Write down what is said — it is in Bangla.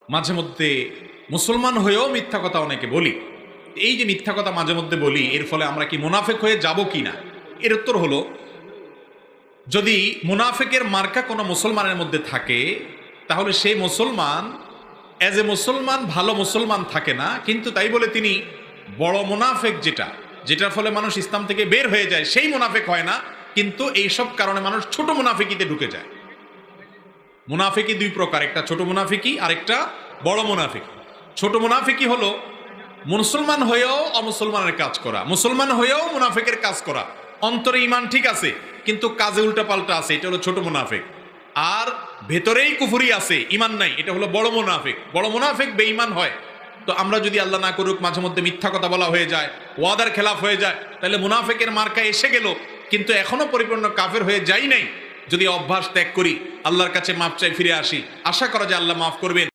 মাঝে মধ্যে মুসলমান হয়েও মিথ্যা কথা অনেকে বলি। এই যে মিথ্যা কথা মাঝে মধ্যে বলি, এর ফলে আমরা কি মুনাফেক হয়ে যাব কি না? এর উত্তর হলো, যদি মুনাফেকের মার্কা কোনো মুসলমানের মধ্যে থাকে, তাহলে সেই মুসলমান এজ এ মুসলমান ভালো মুসলমান থাকে না, কিন্তু তাই বলে তিনি বড় মুনাফেক, যেটার ফলে মানুষ ইসলাম থেকে বের হয়ে যায়, সেই মুনাফেক হয় না। কিন্তু এইসব কারণে মানুষ ছোট মুনাফিকিতে ঢুকে যায়। মুনাফিকি দুই প্রকার, একটা ছোট মুনাফিকি আর একটা বড় মুনাফিকি। ছোট মুনাফিকি হলো মুসলমান হয়েও অমুসলমানের কাজ করা, মুসলমান হয়েও মুনাফিকের কাজ করা, অন্তরে ঈমান ঠিক আছে কিন্তু কাজে উল্টাপাল্টা আছে, এটা হলো ছোট মুনাফিক। আর ভেতরেই কুফরি আছে, ঈমান নাই, এটা হলো বড় মুনাফিক। বড় মুনাফিক বেঈমান হয়। তো আমরা যদি আল্লাহ না করুক মাঝে মধ্যে মিথ্যা কথা বলা হয়ে যায়, ওয়াদার খেলাফ হয়ে যায়, তাহলে মুনাফিকের মার্কা এসে গেল, কিন্তু এখনো পরিপূর্ণ কাফের হয়ে যাই নাই। যদি অভ্যাস ত্যাগ করি, আল্লাহর কাছে মাপ চাই, ফিরে আসি, আশা করা যায় আল্লাহ মাফ করবেন।